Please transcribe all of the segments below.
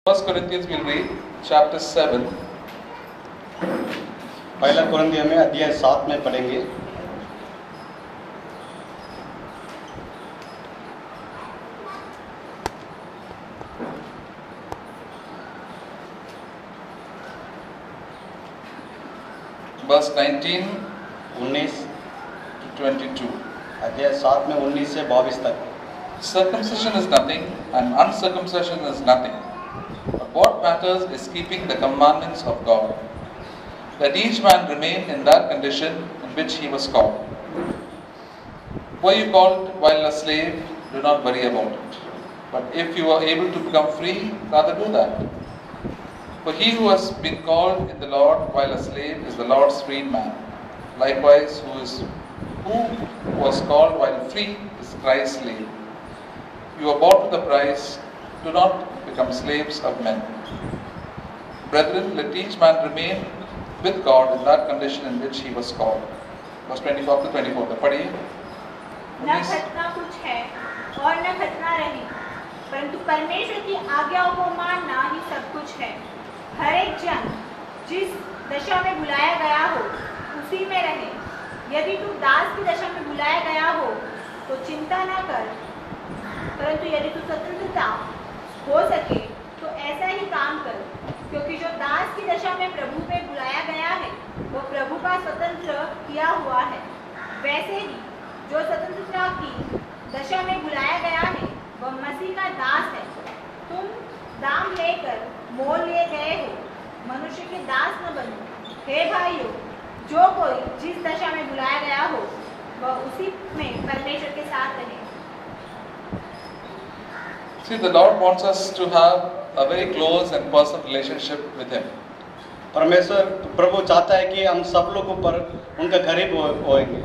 1 Corinthians we'll read chapter 7. पहला कुरिन्थियों में अध्याय 7 में पढ़ेंगे। Verse 19 19 to 22. अध्याय 7 में 19 से 22 तक। Circumcision is nothing and uncircumcision is nothing. But what matters is keeping the commandments of God. Let each man remain in that condition in which he was called. Were you called while a slave? Do not worry about it. But if you are able to become free, rather do that. For he who has been called in the Lord while a slave is the Lord's freedman. Likewise, who was called while free is Christ's slave. You are bought with a price. Do not become slaves of men. Brethren, let each man remain with God in that condition in which he was called. Verse 24 to 24. पढ़िए। न खतना कुछ है और न खतना रही, परंतु परमेश्वर की आज्ञाओं को मानना ही सब कुछ है। हर एक जन जिस दशा में बुलाया गया हो उसी में रहे। यदि तू दास की दशा में बुलाया गया हो तो चिंता न कर, परंतु यदि तू स्वतंत्रता हो सके तो ऐसा ही काम कर, क्योंकि जो दास की दशा में प्रभु में बुलाया गया है वो प्रभु का स्वतंत्र किया हुआ है। वैसे ही जो स्वतंत्रता की दशा में बुलाया गया है वह मसीह का दास है। तुम दाम लेकर मोल लिए गए हो, मनुष्य के दास न बनो। हे भाइयों, जो कोई जिस दशा में बुलाया गया हो वह उसी में परमेश्वर के साथ रहे। See, the Lord wants us to have a very close and personal relationship with Him. परमेश्वर प्रभु चाहता है कि हम सब लोगों पर उनका करीब होएंगे।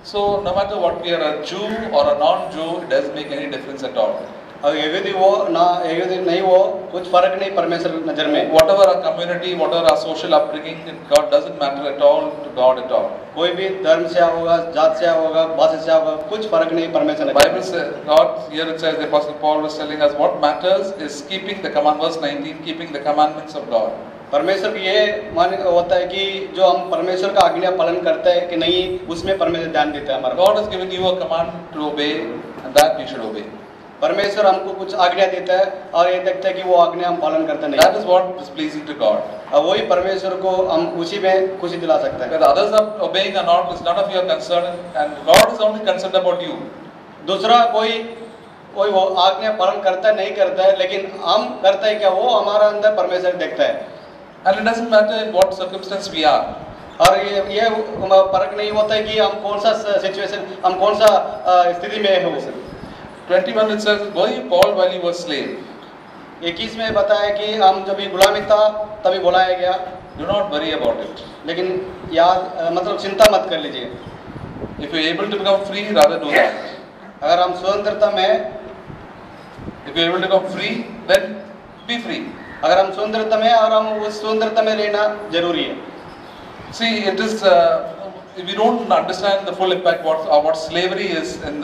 So, no matter what we are, a Jew or a non-Jew, it doesn't make any difference at all. और यहूदी वो ना यहूदी नहीं वो कुछ फर्क नहीं परमेश्वर की नजर में। Whatever our community, whatever our social upbringing, God doesn't matter at all to God at all. कोई भी धर्म से होगा, जात से होगा, भाषा से होगा, कुछ फर्क नहीं परमेश्वर The Bible says, God, here it says, the Apostle Paul was telling us, what matters is keeping the command, verse 19, keeping the commandments of God. परमेश्वर की ये मान होता है कि जो हम परमेश्वर का आज्ञा पालन करते हैं कि नहीं, उसमें परमेश्वर ध्यान देता है हमारा। God has given you a command to obey, and that you should obey. परमेश्वर हमको कुछ आज्ञा देता है और ये देखता है कि वो आज्ञा हम पालन करते नहीं। That is what is pleasing to God. और वही परमेश्वर को हम उसी में खुशी दिला सकते हैं। Whether others are obeying or not is none of your concern, and God is only concerned about you. दूसरा कोई वो आज्ञा पालन करता है नहीं करता है, लेकिन हम करते हैं क्या, वो हमारा अंदर परमेश्वर देखता है। And it doesn't matter in what circumstance we are. और ये फर्क नहीं होता है कि हम कौन सा सिचुएशन, हम कौन सा स्थिति में हो। 21 it says, were you called while you were slave? 21 में बताया कि हम जब गुलामी था तभी बुलाया गया। Do not worry about it. लेकिन याद मतलब चिंता मत कर लीजिए। If you are able to become free, rather do that. अगर हम स्वतंत्रता में, if you are able to become free, then be free. अगर हम स्वतंत्रता में और हम उस स्वतंत्रता में रहना जरूरी है। See, it is we don't understand the full impact what slavery is in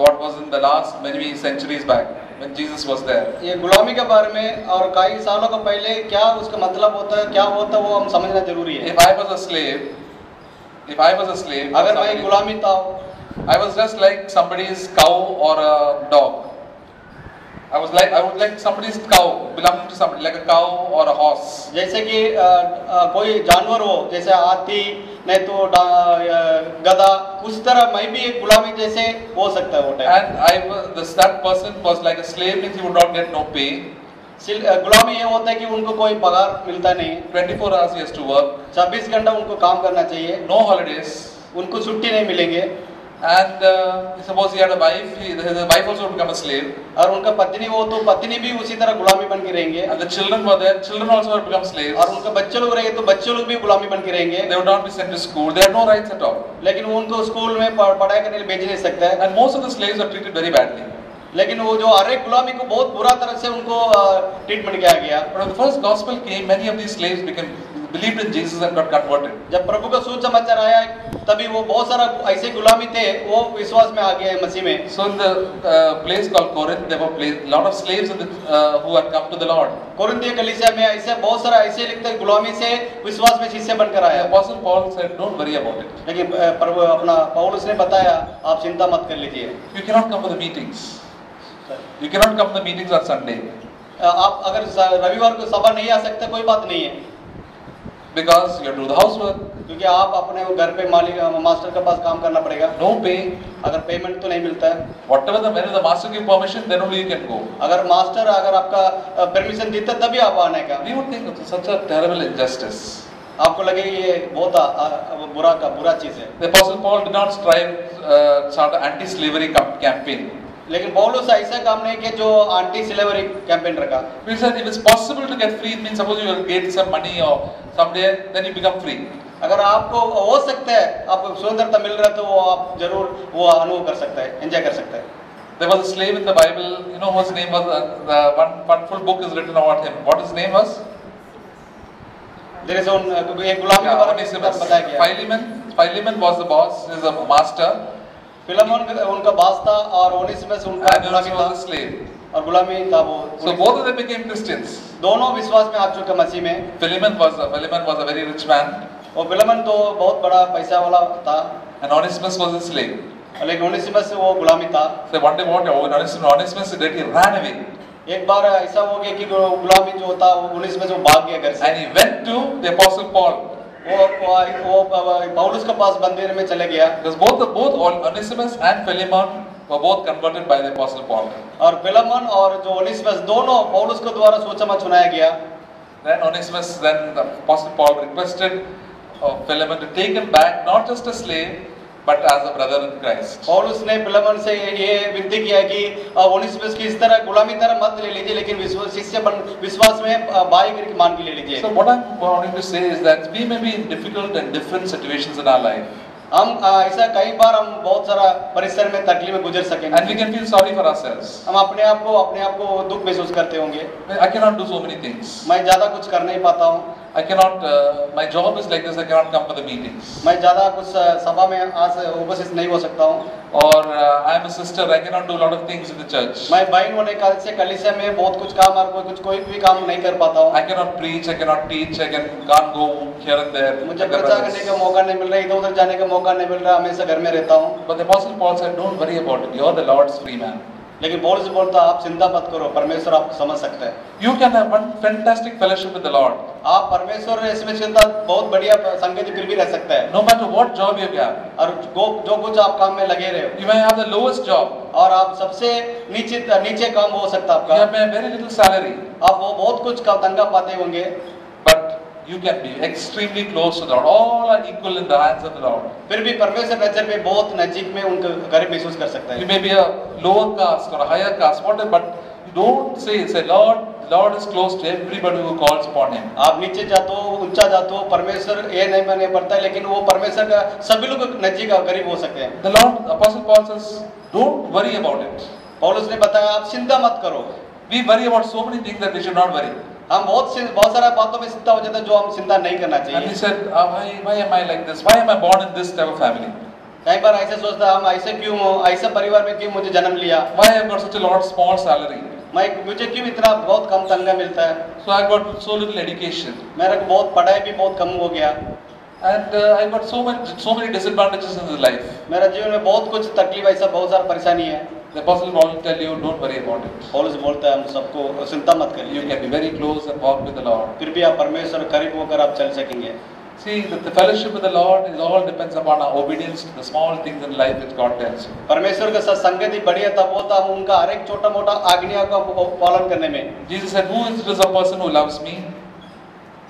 what was in the last many centuries back when Jesus was there. ये गुलामी के बारे में और कई सालों का पहले क्या उसका मतलब होता है, क्या होता है, वो हम समझना जरूरी है। If I was a slave, अगर मैं गुलामी था, I was just like somebody's cow or a dog. I was like somebody's cow, belonging to somebody, like a cow or a horse. जैसे कि कोई जानवर हो, जैसे हाथी नहीं तो गधा, उस तरह मैं भी एक गुलामी जैसे हो सकता है वो time. And that person was like a slave, means he would not get no pay. गुलामी ये होता है कि उनको कोई पगार मिलता नहीं। 24 hours he has to work. 26 घंटा उनको काम करना चाहिए। No holidays. उनको छुट्टी नहीं मिलेंगे। And suppose he had a wife, his wife also would become a slave. और उनका पत्नी हो तो पत्नी भी उसी तरह गुलामी बन के रहेंगे। And the children were there, children also would become slaves. और उनका बच्चे लोग रहेंगे तो बच्चे लोग भी गुलामी बन के रहेंगे। They would not be sent to school. They had no rights at all. लेकिन वो उनको स्कूल में पढ़ाई करने के लिए भेज नहीं सकता है। And most of the slaves are treated very badly. लेकिन वो जो हर एक गुलामी को बहुत बुरा तरह से उनको ट्रीटमेंट किया गया। But when the first gospel came, many of these slaves believed in Jesus and got converted. जब प्रभु का सुसमाचार आया तभी वो बहुत सारा ऐसे गुलामी थे वो विश्वास में आ गए मसीह में. So in the place called Corinth, there were a lot of slaves who had come to the Lord. कोरिन्थिय कलीसिया में ऐसे बहुत सारा ऐसे लिखते हैं गुलामी से विश्वास में शिष्य बनकर आया. Apostle Paul said, "Don't worry about it. लेकिन प्रभु अपना पौलुस ने बताया आप चिंता मत कर लीजिए. You cannot come for the meetings. You cannot come to the meetings on Sunday. आप अगर रविवार को सभा नहीं आ सकते कोई बात नहीं है. Because you have to do the housework. क्योंकि आप अपने घर पे मालिक मास्टर के पास काम करना पड़ेगा. No pay. अगर पेमेंट तो नहीं मिलता है. Whatever when the master give permission, then only you can go. अगर मास्टर अगर आपका परमिशन देता तभी आप आने का. We would think it's such a terrible injustice. आपको लगे ये बहुत बुरा चीज है. The Apostle Paul did not start an anti-slavery campaign. लेकिन पौलुस ऐसा काम नहीं किया जो एंटी स्लेवरी कैंपेन रखा. We said if it's possible to get free, it means suppose you get some money or someday, then you become free. अगर आपको हो सकता है आपको स्वतंत्रता मिल रहा है तो वो आप जरूर वो अनुभव कर सकते हैं, एंजॉय कर सकते हैं. There was a slave in the Bible, you know whose name was, the one full book is written about him. What his name was? There is एक गुलाम के बारे में बताया गया. Philemon was the boss, is a master. Philemon उनका बास था और ओनेसिमस उनका गुलामी था. slave. और गुलामी था वो. So both of them became Christians. दोनों विश्वास में आ चुके मसीह में. Philemon was a very rich man. और फिलेमोन तो बहुत बड़ा पैसा वाला था. And Onesimus was a slave. लेकिन ओनेसिमस वो गुलामी था. So one day what Onesimus did, he ran away. एक बार ऐसा हो गया कि गुलामी जो होता ओनेसिमस वो भाग गया घर से. And he went to the Apostle Paul. वो पौलुस के पास मंदिर में चले गया. Because both Onesimus and Philemon were both converted by the Apostle Paul. और फिलेमोन और जो ओनेसिमस दोनों पौलुस के द्वारा सुसमाचार सुनाया गया. Then the Apostle Paul requested Philemon to take him back, not just a slave, but as a brother in Christ. पौलुस ने फिलेमोन से ये विनती किया कि ओनेसिमस की इस तरह गुलामी तरह मत ले लीजिए लेकिन विश्वास में भाई की मान के ले लीजिए. So what I'm wanting to say is that we may be in difficult and different situations in our life. हम ऐसा कई बार हम बहुत सारा परिसर में तकलीफ में गुजर सकेंगे. And we can feel sorry for ourselves. हम अपने आप को दुख महसूस करते होंगे. I cannot do so many things. मैं ज्यादा कुछ कर नहीं पाता हूँ. I cannot. My job is like this. I cannot come for the meetings. मैं ज्यादा कुछ सभा में आज उपस्थित नहीं हो सकता हूँ. Or I am a sister. I cannot do a lot of things in the church. मैं बहन होने काल से कलीसिया में बहुत कुछ काम और कोई भी काम नहीं कर पाता हूँ. I cannot preach. I cannot teach. can't go here and there. मुझे प्रचार करने का मौका नहीं मिल रहा, इधर उधर जाने का मौका नहीं मिल रहा, हमेशा घर में रहता हूँ. But the Apostle Paul said, "Don't worry about it. You are the Lord's free man." लेकिन पौलुस बोलता आप चिंता मत करो, परमेश्वर आपको समझ सकता है. You can have one fantastic fellowship with the Lord. आप परमेश्वर इसमें चिंता बहुत बढ़िया संगति फिर भी रह सकता है. No matter what job you have. और जो कुछ आप काम में लगे रहे हो. You may have the lowest job. और आप सबसे नीचे काम हो सकता है आपका. You have very little salary. आप वो बहुत कुछ का तंगा पाते होंगे. But you can be extremely close to the Lord. All are equal in the hands of the Lord. फिर भी परमेश्वर नजर में बहुत नजदीक में उनका करीब महसूस कर सकता है. You may be a lower caste or a higher caste, whatever, but you don't say, Lord is close to everybody who calls upon Him. आप नीचे जाते हो, ऊंचा जाते हो, परमेश्वर ये नहीं माने पड़ता है, लेकिन वो परमेश्वर का सभी लोग नजदीक करीब हो सकते हैं. The Lord, Apostle Paul says, don't worry about it. पौलुस ने बताया आप चिंता मत करो. We worry about so many things that we should not worry. हम बहुत सारा बातों में चिंता हो जाता है जो हम चिंता नहीं करना चाहिए. And he said, why am I like this? Why am I born in this type of family? कई बार ऐसे सोचता हम ऐसे क्यों हो, ऐसे परिवार में क्यों मुझे जन्म लिया. Why I have got such a lot of small salary? मुझे क्यों इतना बहुत कम तनख्वाह मिलता है. So I got so little education. मेरा बहुत पढ़ाई भी बहुत कम हो गया. And I got so many disadvantages in this life. मेरा जीवन में बहुत कुछ तकलीफ ऐसा बहुत सारा परेशानी है. The Apostle Paul will tell you, don't worry about it. पौलुस बोलता है हम सबको चिंता मत करिए. You can be very close and walk with the Lord. फिर भी आप परमेश्वर करीब होकर आप चल सकेंगे. See, the fellowship with the Lord is all depends upon our obedience to the small things in life which God tells you. परमेश्वर के साथ संगति बढ़िया तब होता हम उनका हर एक छोटा मोटा आज्ञा का पालन करने में. Jesus said, who is a person who loves me?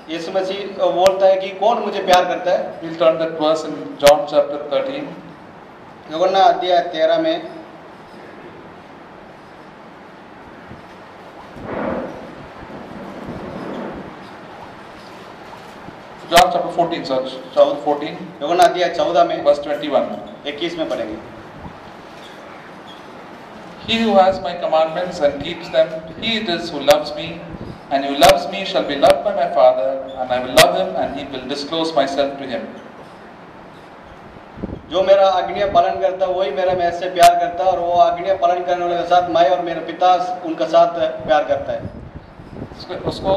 यीशु मसीह बोलता है कि कौन मुझे प्यार करता है. We'll turn that verse in John chapter 13. यूहन्ना अध्याय 13 में John chapter 14, sorry. Chapter 14. यूहन्ना अध्याय 14 में verse 21. 21 में पढ़ेंगे. He who has my commandments and keeps them, he it is who loves me, And who loves me shall be loved by my Father, and I will love him, and he will disclose myself to him. जो मेरा आज्ञा पालन करता है वही मेरा मेरे से प्यार करता है, और वो आज्ञा पालन करने वाले के साथ मैं और मेरा पिता उनका साथ प्यार करता है. उसको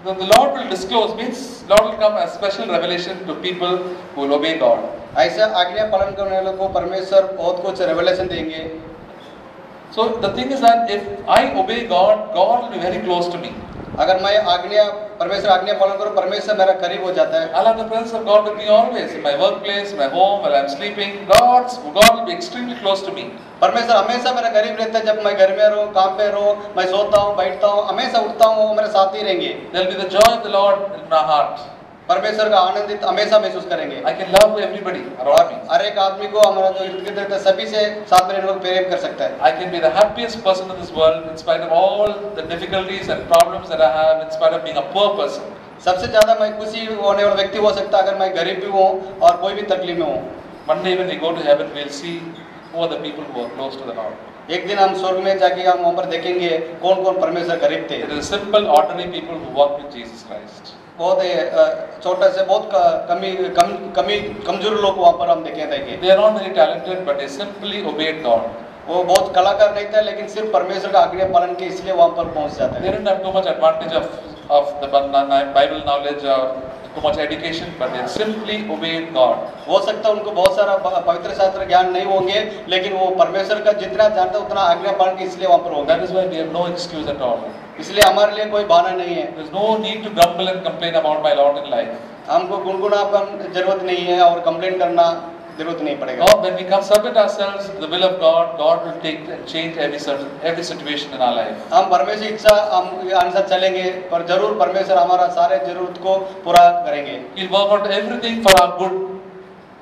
the Lord will disclose means Lord will come as special revelation to people who will obey God. ऐसा आज्ञा पालन करने वालों को परमेश्वर बहुत कुछ रेवलेशन देंगे. So the thing is that if I obey God, God will be very close to me. अगर मैं परमेश्वर आज्ञा पालन करूं, परमेश्वर मेरा करीब हो जाता है. I'll have the presence of God with me always in my workplace, my home, while I'm sleeping. God will be extremely close to me. परमेश्वर हमेशा मेरा करीब रहता है. जब मैं घर में रहूं, काम पे रहूं, मैं सोता हूं, बैठता हूं, हमेशा उठता हूं, वो मेरे साथ ही रहेंगे. There'll be the joy of the Lord in my heart. परमेश्वर का आनंदित हमेशा महसूस करेंगे. I can love everybody around me. हर एक आदमी को हमारा जो इर्द गिर्द रहता है सभी से साथ में रहने को प्रेम कर सकता है. I can be the happiest person in this world in spite of all the difficulties and problems that I have, in spite of being a poor person. सबसे ज्यादा मैं खुशी होने वाला व्यक्ति हो सकता अगर मैं गरीब भी हूँ और कोई भी तकलीफ में हूँ. One day when we go to heaven, we'll see who are the people who are close to the Lord. एक दिन हम स्वर्ग में जाके हम वहाँ पर देखेंगे कौन कौन परमेश्वर करीब थे. It is simple, ordinary people who walk with Jesus Christ. बहुत छोटा से बहुत कमजोर लोग वहाँ पर हम देखेंगे. They are not very talented, but they simply obeyed God. वो बहुत कलाकार नहीं था, लेकिन सिर्फ परमेश्वर का आज्ञा पालन के इसलिए वहाँ पर पहुँच जाता They है. didn't have too much advantage of the Bible knowledge or too much education, but they simply obeyed God. हो सकता है उनको बहुत सारा पवित्र शास्त्र ज्ञान नहीं होंगे, लेकिन वो परमेश्वर का जितना जानता उतना आज्ञा पालन के इसलिए वहाँ पर होंगे. That is why we have no excuse at all. इसलिए हमारे लिए कोई बहाना नहीं है. There is no need to grumble and complain about my lot in life. हमको गुनगुनापन जरूरत नहीं है और कंप्लेन करना जरूरत नहीं पड़ेगा. God, when we come submit ourselves to the will of God, God will take and change every situation in our life. हम परमेश्वर इच्छा हम अनुसार चलेंगे, पर जरूर परमेश्वर हमारा सारे जरूरत को पूरा करेंगे. He'll work out everything for our good.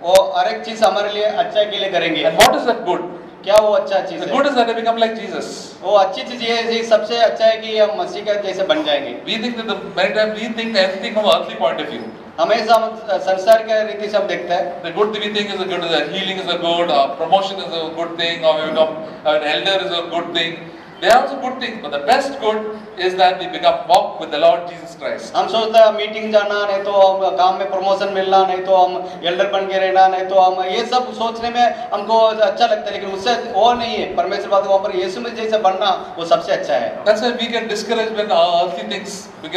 वो हर एक चीज हमारे लिए अच्छाई के लिए करेंगे. And what is that good? क्या वो अच्छा चीज The है? good is that we become like Jesus. वो अच्छी चीज ये है, सबसे अच्छा है कि हम मसीह के जैसे बन जाएंगे. We think that many times we think everything from earthly point of view. हमेशा हम संसार के रीति से हम देखते हैं. The good we think is a good, healing is a good, promotion is a good thing, or we become an elder is a good thing. They are also good things, but the best good is that we walk with the Lord Jesus Christ. हम सोचते हैं meeting जाना, नहीं तो हम काम में promotion मिलना, नहीं तो हम एल्डर बन के रहना, नहीं तो हम ये सब सोचने में हमको अच्छा लगता है, लेकिन उससे वो नहीं है. परमेश्वर बात वहाँ पर यीशु में जैसे बनना वो सबसे अच्छा है. That's why we get discouraged when our earthly things we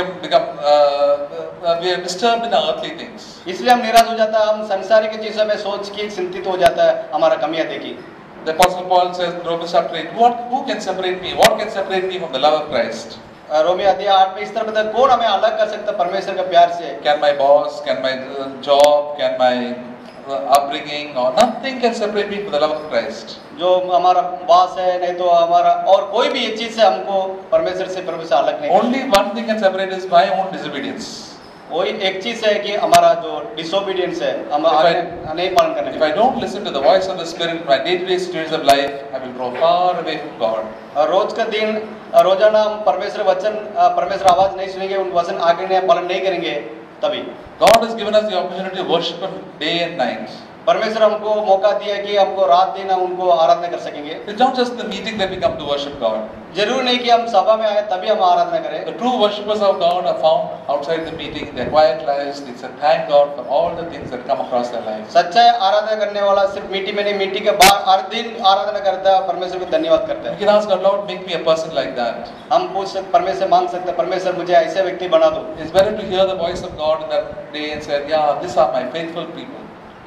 are disturbed in our earthly things. इसलिए हम निराश हो जाता है. हम संसारिक चीजों में सोच के चिंतित हो जाता है, हमारा कमियां देखी. The Apostle Paul says in Romans chapter 8, who can separate me? What can separate me from the love of Christ? रोमी अध्याय 8 में इस तरह बताया, कौन हमें अलग कर सकता है परमेश्वर के प्यार से? Can my boss, can my job, can my upbringing, or nothing can separate me from the love of Christ. जो हमारा बॉस है, नहीं तो हमारा और कोई भी ये चीज से हमको परमेश्वर से प्रभु से अलग नहीं. Only one thing can separate is my own disobedience. वही एक चीज है कि हमारा जो डिसोबीडियंस है, हम नहीं पालन करने. If I don't listen to the voice of the Spirit in my day-to-day situations of life, I will grow far away from God. रोज का दिन रोजाना हम परमेश्वर वचन परमेश्वर आवाज नहीं सुनेंगे, उन वचन आज्ञा पालन नहीं करेंगे, तभी. God has given us the opportunity to worship Him day and night. परमेश्वर हमको मौका दिया कि हमको रात दिन हम उनको आराधना कर सकेंगे. It's not just the meeting that we come to worship God. जरूर नहीं कि हम सभा में आए तभी हम आराधना करें. The true worshippers of God are found outside the meeting, their quiet lives. They say thank God for all the things that come across their lives. सच्चा आराधना करने वाला सिर्फ मीटिंग में नहीं, मीटिंग के बाद हर दिन आराधना करता है, परमेश्वर को धन्यवाद करता है. We can ask God, Lord, make me a person like that. हम पूछ सकते, परमेश्वर मांग सकते हैं, परमेश्वर मुझे ऐसे व्यक्ति बना दो. It's better to hear the voice of God in that day and say, yeah, these are my faithful people.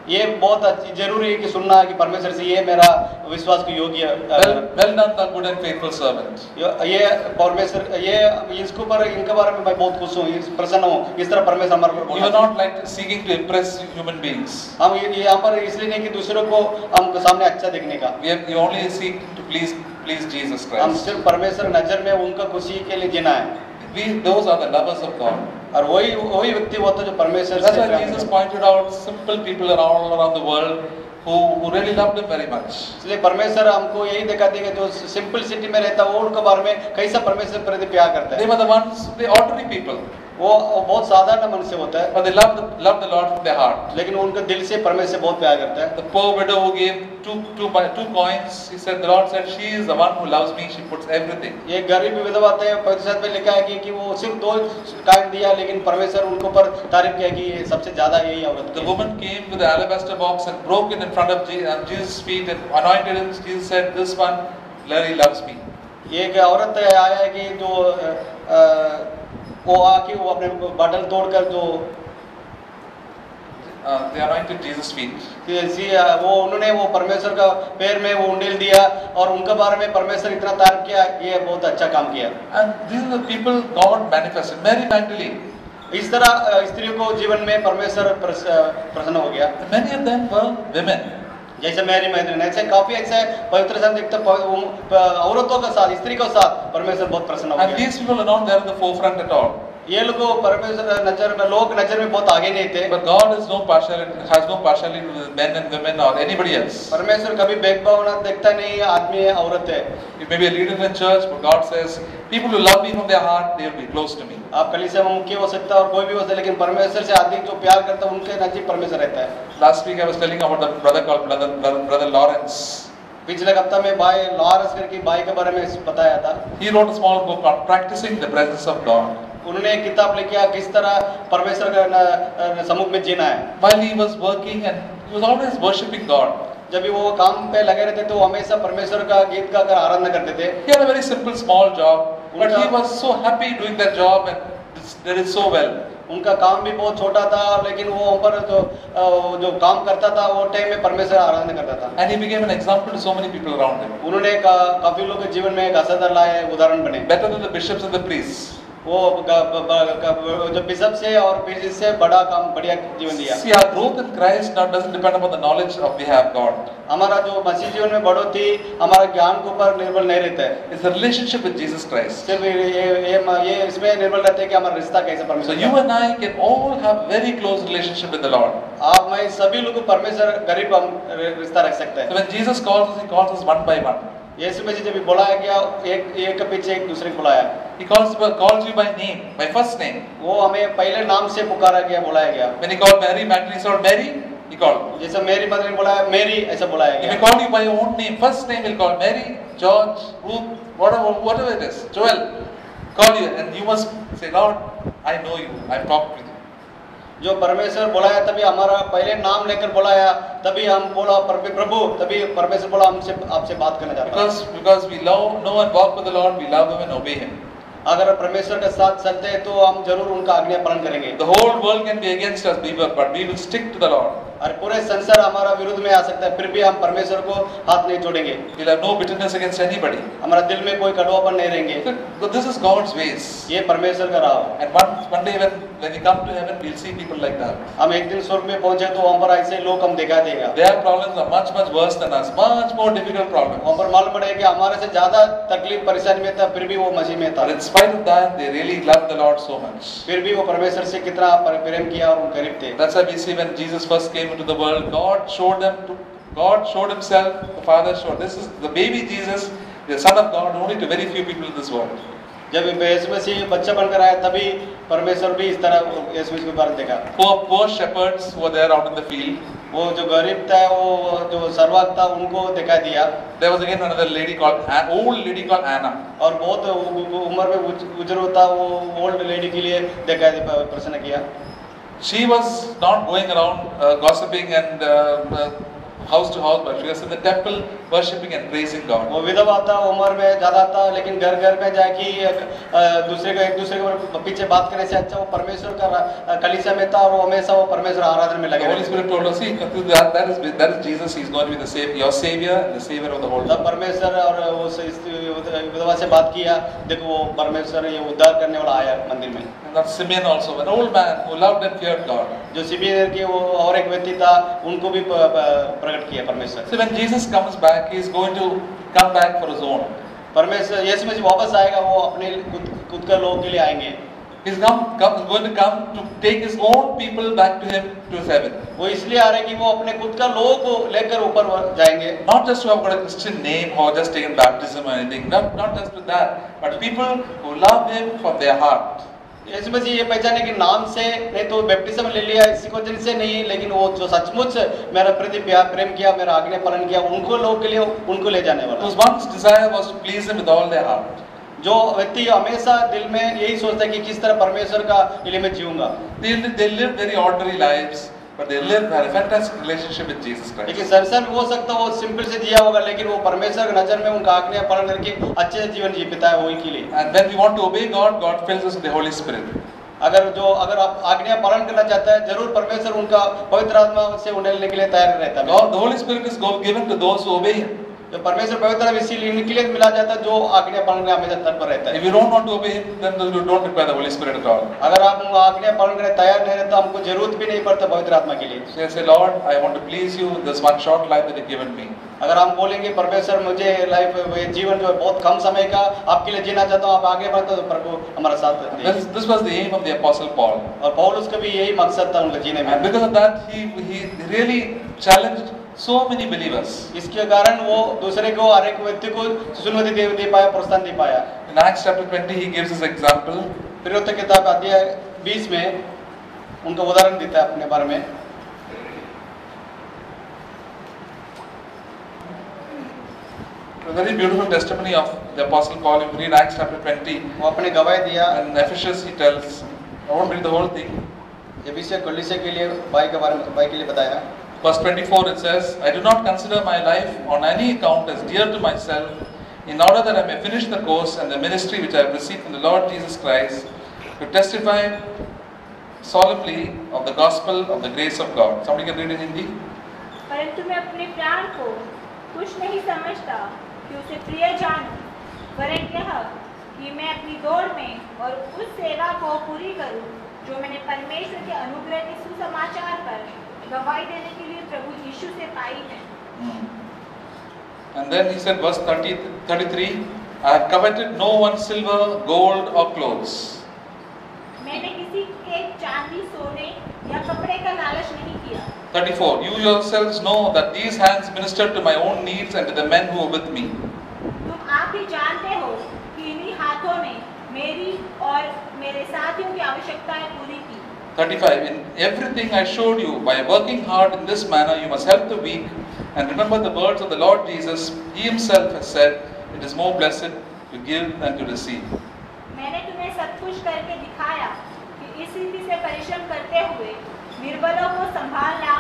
ये बहुत अच्छी जरूरी है कि सुनना कि परमेश्वर से ये मेरा विश्वास को योग्य. Well done, the good and faithful servant. ये परमेश्वर ये इसके ऊपर इनके बारे में मैं बहुत खुश हूँ, प्रसन्न हूँ. इस तरह परमेश्वर हमारे ऊपर. You are not like seeking to impress human beings. हम यहाँ पर इसलिए नहीं कि दूसरों को हम सामने अच्छा दिखने का. We only seek to please Jesus Christ. हम सिर्फ परमेश्वर नजर में उनका खुशी के लिए जीना है. Those are the lovers of God. और वही व्यक्ति होता है जो परमेश्वर. That's why Jesus pointed out simple people all around the world who really loved Him very much. इसलिए परमेश्वर हमको यही दिखाते हैं कि जो सिंपल सिटी में रहता है वो उनके बारे में कैसा परमेश्वर प्रति प्यार करता है. They were the ones, the ordinary people. वो बहुत साधारण मन से होता है, but they love the Lord from their heart. लेकिन उनके दिल से परमेश्वर से बहुत प्यार करता है। The poor widow who gave two coins, he said, the Lord said, she is the one who loves me, she puts everything. ये गरीब विधवा थे, पवित्र शास्त्र में लिखा है कि वो सिर्फ 2 कॉइन दिया, लेकिन परमेश्वर उनको पर तारीफ किया कि ये सबसे ज्यादा यही औरत The थी। woman came with the alabaster box and broke it in front of Jesus' feet and anointed him. Jesus said, this one really loves me. एक औरत आया है कि जो वो आके वो अपने बॉटल तोड़कर जो They anointed Jesus' feet. वो उन्होंने वो परमेश्वर का पैर में वो उंडेल दिया और उनके बारे में परमेश्वर इतना तारीफ किया, ये बहुत अच्छा काम किया। And these are the people God manifested. Mary Magdalene. इस तरह स्त्रियों को जीवन में परमेश्वर प्रसन्न हो गया। Many of them were women. जैसे मैरी मैदरीन, ऐसे काफी ऐसे पवित्र शास्त्र औरतों के साथ, स्त्री के साथ परमेश्वर बहुत प्रसन्न हो And गया। these people are not there in the forefront at all. ये लोग परमेश्वर लोग नजर में बहुत आगे नहीं थे। But God has no partiality with men and women or anybody else. परमेश्वर कभी भेदभाव देखता नहीं, आदमी है औरत है। You may be a leader in a church, but God says, people who love me from their heart, they will be close to me. आप कलीसिया में मुख्य हो सकता है और कोई भी हो सकता है, लेकिन परमेश्वर से अधिक जो प्यार करता है उनके नजदीक परमेश्वर रहता है। Last week I was telling about the brother called brother Lawrence. पिछले हफ्ता में भाई लॉरेंस करके भाई के बारे में बताया था। He wrote a small book on practicing the presence of God. उन्होंने एक किताब लिखी किस तरह परमेश्वर के सम्मुख में जीना है। While he was working and he was always worshiping God. जब भी वो काम पे लगे रहते तो हमेशा परमेश्वर का गीत गाकर आराधना करते थे। He had a very simple small job, but he was so happy doing that job and did it so well. उनका काम भी बहुत छोटा था, लेकिन वो ऊपर जो काम करता था वो टाइम में परमेश्वर आराधना करता था। And he became an example to so many people around him. उन्होंने काफी लोगों के जीवन में एक असरदार लाए उदाहरण बने। Better than the bishops and the priests. वो जो बिशप से और प्रीस्ट से बड़ा काम बढ़िया जीवन दिया। See, our growth in Christ now doesn't depend upon the knowledge of we have God. हमारा जो मसीह जीवन में बढ़ोतरी हमारा ज्ञान के ऊपर निर्भर नहीं रहता है। It's the relationship with Jesus Christ. सिर्फ ये इसमें निर्भर रहता है कि हमारा रिश्ता कैसे So परमेश्वर। you and I can all have very close relationship with the Lord. आप मैं सभी लोग परमेश्वर करीब हम रिश्ता रख सकते So हैं। when Jesus calls us, he calls us one by one. यीशु मसीह जब बुलाया गया एक के पीछे एक दूसरे को बुलाया। He calls you by name, by first name. वो हमें पहले नाम से पुकारा गया, बुलाया गया। When he called Mary Magdalene, he said Mary, he called. जैसे मेरी मदर ने बुलाया मेरी, ऐसा बुलाया If he गया। called you by your own name, first name he'll call Mary, George, Ruth, whatever it is, Joel, call you and you must say, Lord, I know you, I've talked with you. जो परमेश्वर बुलाया तभी हमारा पहले नाम लेकर बुलाया, तभी हम बोला प्रभु, तभी परमेश्वर बोला हमसे आपसे बात करना चाहता हूं। Because we know and walk with the Lord, we love him and obey him. अगर परमेश्वर के साथ चलते हैं तो हम जरूर उनका आज्ञा पालन करेंगे। The whole world can be against us, but we will stick to the Lord. और पूरे संसार हमारा विरोध में आ सकता है, फिर भी हम परमेश्वर को हाथ नहीं जोड़ेंगे। We'll have no bitterness against anybody. हमारा दिल में कोई कड़वापन नहीं रहेंगे। So this is God's ways. ये परमेश्वर का राह है। And one day when we come to heaven, we'll see people like that. हम एक दिन स्वर्ग में पहुंचे तो वहाँ पर ऐसे लोग हम दिखा देगा। Their problems are much worse than us, much more difficult problems. वहाँ पर मालूम पड़ेगा कि हमारे से ज्यादा तकलीफ परेशानी में था, फिर भी वो मसीह में था। But in spite of that, they really love the Lord so much. फिर भी वो परमेश्वर से कितना प्रेम किया और वो करीब थे। That's why we see when Jesus first came into the world, God showed himself, the Father showed. This is the baby Jesus, the Son of God, only to very few people in this world. जब यीशु मसीह बच्चा बनकर आया तभी परमेश्वर भी इस तरह यीशु मसीह के बारे में देखा। Poor shepherds who were there out in the field. वो जो गरीब था, वो जो सर्वक था, उनको दिखा दिया। There was again another lady called old lady called Anna. और बहुत उम्र में बुजुर्ग था, वो ओल्ड लेडी के लिए दिखा प्रसन्न किया। She was not going around gossiping and house to house, but she was in the temple worshiping and praising God. वो विधवा था, उम्र में ज्यादा था, लेकिन घर में जाके एक दूसरे के पीछे बात करने से अच्छा वो परमेश्वर का कलीसिया में था और वो हमेशा वो परमेश्वर आराधना में लगे। The Holy Spirit told us, see, that is Jesus. He's going to be the savior, your savior, and the savior of the whole world. तब परमेश्वर और वो विधवा से बात किया, देखो वो परमेश्वर ये उद्धार करने वाला आया मंदिर में। And that Simeon also, an old man who loved and feared God. जो सिमियन के वो और एक व्यक्ति था, उनको भी प्रकट किया परमेश्वर। So when Jesus comes back, he is going to come back for his own. परमेश्वर यीशु मसीह वापस आएगा, वो अपने खुद के लोगों के लिए आएंगे। He's going to come to take his own people back to him, to his heaven. वो इसलिए आ रहे कि वो अपने खुद का लोगों को लेकर ऊपर जाएंगे। Not just who have got a Christian name or just taken baptism or anything. Not just with that, but people who love him from their heart. यीशु मसीह ये पहचाने कि नाम से नहीं तो बैप्टिज्म ले लिया इसी को जिनसे नहीं, लेकिन वो जो सचमुच मेरा प्रति प्रेम किया, मेरा आज्ञा पालन किया, उनको लोग के लिए उनको ले जाने वाला। Whose one's desire was to please him with all their heart. जो व्यक्ति हमेशा दिल में यही सोचता है कि किस तरह परमेश्वर का लिए मैं जीऊंगा। They live very ordinary lives, but they live a fantastic relationship with Jesus Christ. लेकिन संसार में हो सकता है वो सिंपल से जिया होगा, लेकिन वो परमेश्वर की नजर में उनका आज्ञा पालन करके अच्छे जीवन जी बिताया वही के लिए। And when we want to obey God, God fills us with the Holy Spirit. अगर आप आज्ञा पालन करना चाहते हैं, जरूर परमेश्वर उनका पवित्र आत्मा से उंडेलने के लिए तैयार रहता है। God, the Holy Spirit is given to those who obey Him. जो परमेश्वर पवित्र आत्मा इसीलिए इनके लिए मिला जाता है जो आज्ञा पालन में हमेशा तत्पर रहता है। If you don't want to obey Him, then you don't require the Holy Spirit at all. अगर आप आज्ञा पालन करने तैयार नहीं रहते, हमको जरूरत भी नहीं पड़ता पवित्र आत्मा के लिए। So say, Lord, I want to please you in this one short life that you've given me. अगर हम बोलेंगे परमेश्वर मुझे जीवन जो है बहुत कम समय का आपके लिए जीना चाहता हूँ, आप आगे बढ़ते तो प्रभु हमारा साथ दे। This was the aim of the Apostle Paul. और पौलुस का भी यही मकसद था उनका जीने में। And because of that, he really challenged so many believers. इसके कारण वो दूसरे को, हर एक व्यक्ति को सुसमाचार दे पाया, प्रोत्साहन दे पाया। In Acts chapter 20, he gives his example. प्रेरितों की किताब अध्याय 20 में उनका उदाहरण देता है अपने बारे में। A very beautiful testimony of the Apostle Paul. If you read Acts chapter 20, वो अपने गवाही दिया। and Ephesus he tells, I won't read the whole thing. एफिसियों कलीसिया के लिए भाई के बारे में, भाई के लिए बताया। Verse 24 it says, I do not consider my life on any account as dear to myself, in order that I may finish the course and the ministry which I have received from the Lord Jesus Christ, to testify solemnly of the gospel of the grace of God. Somebody can read in Hindi? परंतु मैं अपने प्राण को कुछ नहीं समझता कि उसे प्रिय जानूं, वरन यह कि मैं अपनी दौड़ में और उस सेवा को पूरी करूं जो मैंने परमेश्वर के अनुग्रह के सुसमाचार पर गवाही देने के लिए प्रभु यीशु से पाई है। And then he said, verse 33, I have coveted no one's silver, gold or clothes. मैंने किसी के चांदी, सोने या कपड़े का लालच नहीं किया। 34, you yourselves know that these hands ministered to my own needs and to the men who were with me. तुम आप ही जानते हो कि इन्हीं हाथों ने मेरी और मेरे साथियों की आवश्यकताएं पूरी की। 35, in everything I showed you, by working hard in this manner, you must help the weak and remember the words of the Lord Jesus. He himself has said, it is more blessed to give than to receive. मैंने तुम्हें सब कुछ करके दिखाया कि इस रीति से परिश्रम करते हुए निर्बलों को संभालना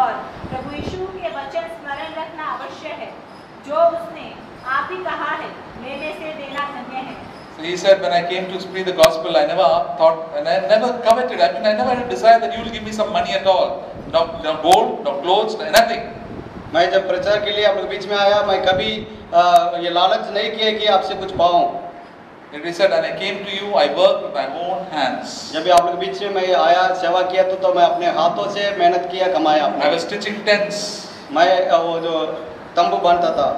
और प्रभु यीशु के वचन स्मरण रखना आवश्यक है, जो उसने आप ही कहा है, लेने से देना धन्य है। So he said, when I came to preach the gospel, I never thought, and I never coveted, I never had a desire that you will give me some money at all. No gold, no clothes, nothing. मैं जब प्रचार के लिए आप लोग बीच में आया, मैं कभी ये लालच नहीं किया कि आपसे कुछ पाऊं। And he said, and I came to you, I worked with my own hands. जब आप लोग बीच में मैं आया, सेवा किया तो मैं अपने हाथों से मेहनत किया, कमाया। I was stitching tents. मैं वो जो तंबू बांधता था।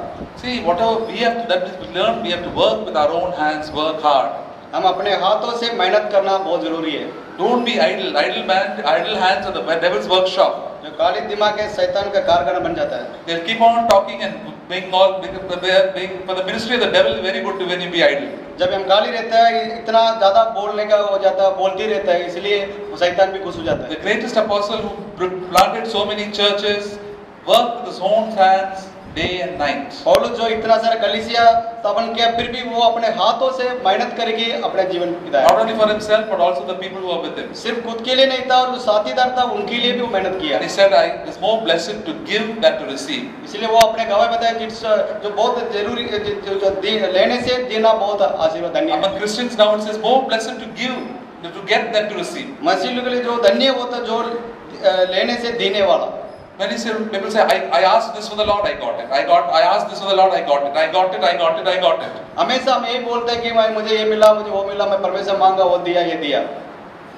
See, whatever we have to learn, we have to work with our own hands, work hard. हम अपने हाथों से मेहनत करना बहुत जरूरी है। Don't be idle. Idle hands are the devil's workshop. जो काली दिमाग है, शैतान का कारखाना बन जाता है। They'll keep on talking and being for the ministry of the devil very good to when you be idle. जब हम गाली रहता है, इतना ज्यादा बोलने का हो जाता है, बोलती रहता है, इसलिए वो शैतान भी खुश हो जाता है। The greatest apostle who planted so many churches worked with his own hands day and night. पौलुस जो इतना सारा कलीसिया स्थापन किया, फिर भी वो अपने हाथों से मेहनत करके अपने जीवन बिताया। Not only for himself but also the people who were with him. सिर्फ खुद के लिए नहीं था, और जो साथीदार था उनके लिए भी वो मेहनत किया। And he said, it is more blessed to give than to receive. इसलिए वो अपने गवाह बताया कि जो बहुत जरूरी, जो लेने से देना बहुत आशीर्वाद धन्य है। Among Christians now it says more blessed to give, to get than to receive. मसीह लोगों के लिए जो धन्य होता जो लेने से देने वाला। When people say, I asked this for the Lord, I got it. I asked this for the Lord, I got it. I got it. हमेशा हम यही बोलते हैं कि मुझे ये मिला, मुझे वो मिला, मैं परमेश्वर मांगा, वो दिया, ये दिया।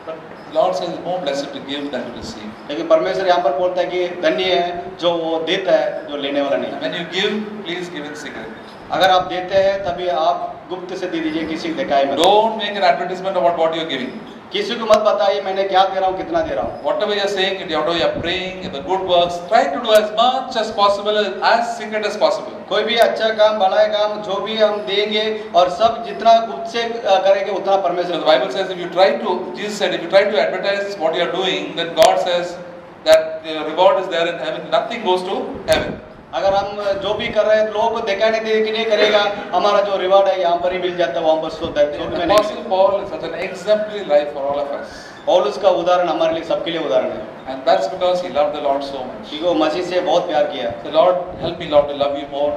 But the Lord says it's more blessed to give than to receive. लेकिन परमेश्वर यहाँ पर बोलता है कि धन्य है जो वो देता है, जो लेने वाला नहीं। When you give, please give in secret. अगर आप देते हैं तभी आप गुप्त से दे दीजिए, किसी को दिखाई मत। Don't make an advertisement about what you are giving. किसी को मत बताइए मैंने क्या दे रहा हूँ, कितना दे रहा हूँ। Whatever you're saying, if you're praying, in the good works, try to do as much as possible, as secret as possible. कोई भी अच्छा काम, भला काम, जो भी हम देंगे और सब जितना गुप्त से करेंगे उतना So परमेश्वर। the Bible says, if you try to, Jesus said, if you try to advertise what you're doing, then God says that the reward is there in heaven. Nothing goes to heaven. अगर हम जो भी कर रहे हैं लोगों को दिखाने दे कि नहीं करेगा, हमारा जो रिवार्ड है यहाँ पर ही मिल जाता है, वहाँ पर स्वर्ग में नहीं। Apostle Paul is such an exemplary life for all of us. पौलुस का उदाहरण हमारे लिए, सबके लिए उदाहरण है, And that's because he loved the Lord so much. कि वो मसीह से बहुत प्यार किया। So Lord, help me, Lord, to love you more.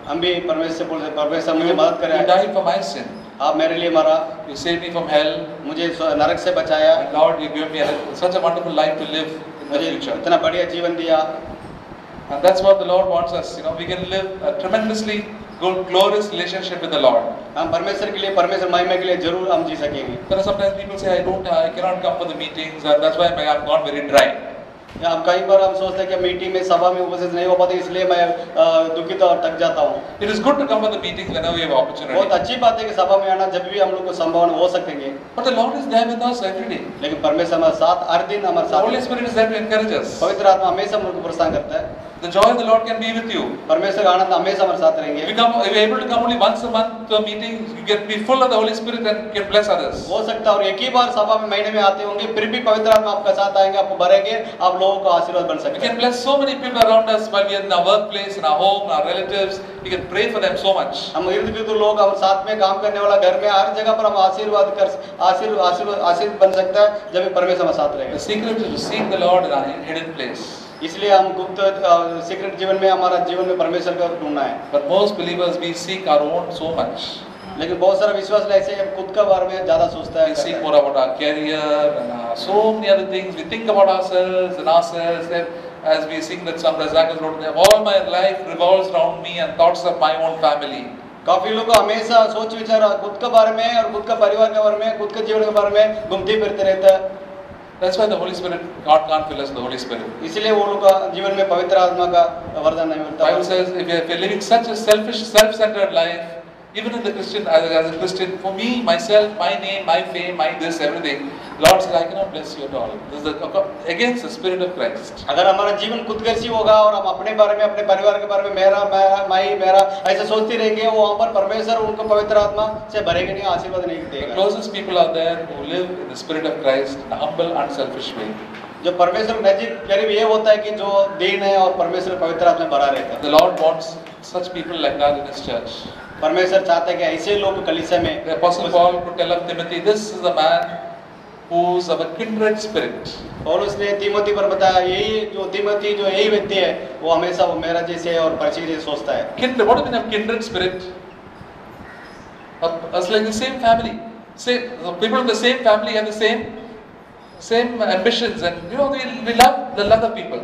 हम भी परमेश्वर से बोलते, परमेश्वर मुझे मदद You करें, died for my sin. आप मेरे लिए मरा, You saved me from hell. मुझे नरक से बचाया, And Lord, you gave me such a wonderful life to live in the मुझे future. इतना बढ़िया जीवन दिया। And that's what the Lord wants us. You know, we can live a tremendously good, glorious relationship with the Lord. हम परमेश्वर के लिए, परमेश्वर महिमा के लिए जरूर हम जी सकेंगे। There are sometimes people say, I cannot come for the meetings, and that's why I've gone very dry. हम कई बार हम सोचते हैं कि मीटिंग में, सभा में उपस्थित नहीं हो पाते, इसलिए मैं दुखित और थक जाता हूँ। It is good to come for the meetings whenever we have बहुत opportunity. अच्छी बात है कि सभा में आना, जब भी हम लोग को संभावना हो सकेंगे। But the Lord is there with us every day. लेकिन परमेश्वर हमारे साथ हर दिन हमारे The साथ Holy है। Spirit is there to encourage us. पवित्र आत्मा हमेशा हम लोग को प्रोत्साहन करता है। The joy of the Lord can be with you. परमेश्वर का आनंद हमेशा हमारे साथ If रहेंगे। you're able to come only once a month to a meeting, you can be full of the Holy Spirit and can bless others. हो सकता है और एक ही बार सभा में महीने में आते होंगे, फिर भी पवित्र आत्मा आपका साथ आएंगे, आपको भरेंगे, आप लोगों को आशीर्वाद बन We सकते can हैं। bless so many people around us while we are in our workplace, in our home, our relatives. We can pray for them so much. हम इर्द गिर्द लोग, हम साथ में काम करने वाला, घर में हर जगह पर हम आशीर्वाद बन सकता है जब परमेश्वर हमारे साथ The रहेगा। secret is to seek the Lord in our hidden place. इसलिए हम गुप्त सीक्रेट जीवन में, हमारा जीवन में परमेश्वर का ढूंढना है। But most believers, we seek our own so much. लेकिन बहुत सारा विश्वास ऐसे हम खुद का बारे में ज्यादा सोचता We seek है। more about our career and so many other things. We think about ourselves and ourselves. As we sing that song, Razak wrote, all my life revolves around me and thoughts of my own family. काफी लोग हमेशा सोच विचार खुद के बारे में और खुद का परिवार के बारे में, खुद के जीवन के बारे में घूमते फिरते रहता है। That's why the Holy Spirit, God can't fill us with the Holy Spirit. इसलिए वो लोग का जीवन में पवित्र आत्मा का वरदान नहीं The Bible मिलता। says, if you're living such a selfish, self-centered life, even in the Christian, as a Christian, for me, myself, my name, my fame, my this, everything, Lord says, I cannot bless you at all. This is against the Spirit of Christ. अगर हमारा जीवन खुदगर्जी होगा और हम अपने बारे में, अपने परिवार के बारे में, मेरा ऐसा सोचते रहेंगे, वो वहाँ पर परमेश्वर उनको पवित्र आत्मा से भरेंगे नहीं, आशीर्वाद नहीं The देगा। closest people out there who live in the Spirit of Christ in a humble, unselfish way. जो परमेश्वर नजीक करीब ये होता है कि जो दीन है और परमेश्वर पवित्र आत्मा में भरा रहता है। The Lord wants such people like that in His church. परमेश्वर चाहता है कि ऐसे लोग कलीसिया में। The Apostle Paul could tell of Timothy, this is the man who's of a kindred spirit. पौलुस ने तीमोथी पर बताया, यही जो तीमोथी जो यही व्यक्ति है, वो हमेशा वो मेरा जैसे और परिचय जैसे सोचता है। Kindred, what do you mean of kindred spirit? Us like the same family. The people of the same family have the same ambitions, and we love the other people.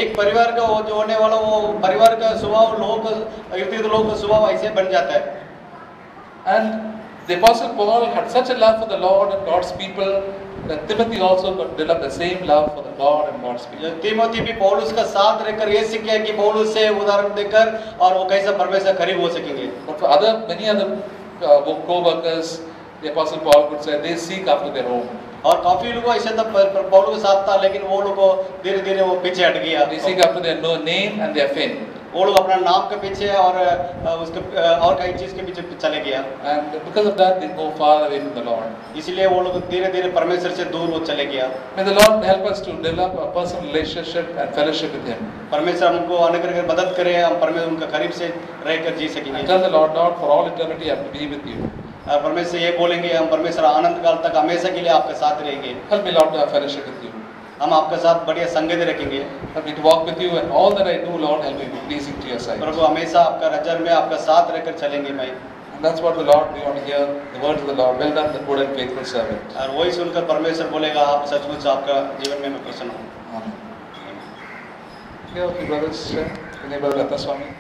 एक परिवार का वो जो होने वाला, वो परिवार का स्वभाव, लोगों का स्वभाव ऐसे बन जाता है। And the Apostle Paul had such a love for the Lord and God's people that Timothy also could develop the same love for the Lord and God's people. तीमोथी भी पौलुस का साथ रहकर ये सीख गया कि पौलुस से उदाहरण देकर और वो कैसे परमेश्वर करीब हो सकेंगे। But for many other co-workers, the Apostle Paul could say they seek after their own. और काफी लोग ऐसे था, पौलुस के साथ था, लेकिन वो लोग धीरे-धीरे वो पीछे हट गया। They seek after their name and their fame. वो लोग अपना नाम के पीछे और उसके और कई चीज के पीछे चले गया। And because of that, they go far away from the Lord. इसलिए वो लोग धीरे-धीरे परमेश्वर से दूर वो चले गया। May the Lord help us to develop a personal relationship and fellowship with Him. परमेश्वर हमको अनुग्रह कर मदद करे, हम परमेश्वर उनका करीब से रहकर जी सकेंगे। And tell the Lord, Lord, for all eternity I have to be with you. परमेश्वर ये बोलेंगे, हम परमेश्वर अनंत काल तक हमेशा के लिए आपके साथ रहेंगे। Help me, Lord, to have fellowship with you. हम आपके साथ बढ़िया संगति रखेंगे। Help me to walk with you, and all that I do, Lord, help me be pleasing to your sight. प्रभु हमेशा आपका नजर में आपका साथ रहकर चलेंगे भाई। And that's what the Lord, we want to hear the words of the Lord. Well done, the good and faithful servant. और वही सुनकर परमेश्वर बोलेगा, आप सचमुच आपका जीवन में मैं प्रसन्न हूँ। Amen. Okay, brothers, share. Brother Ratnaswamy.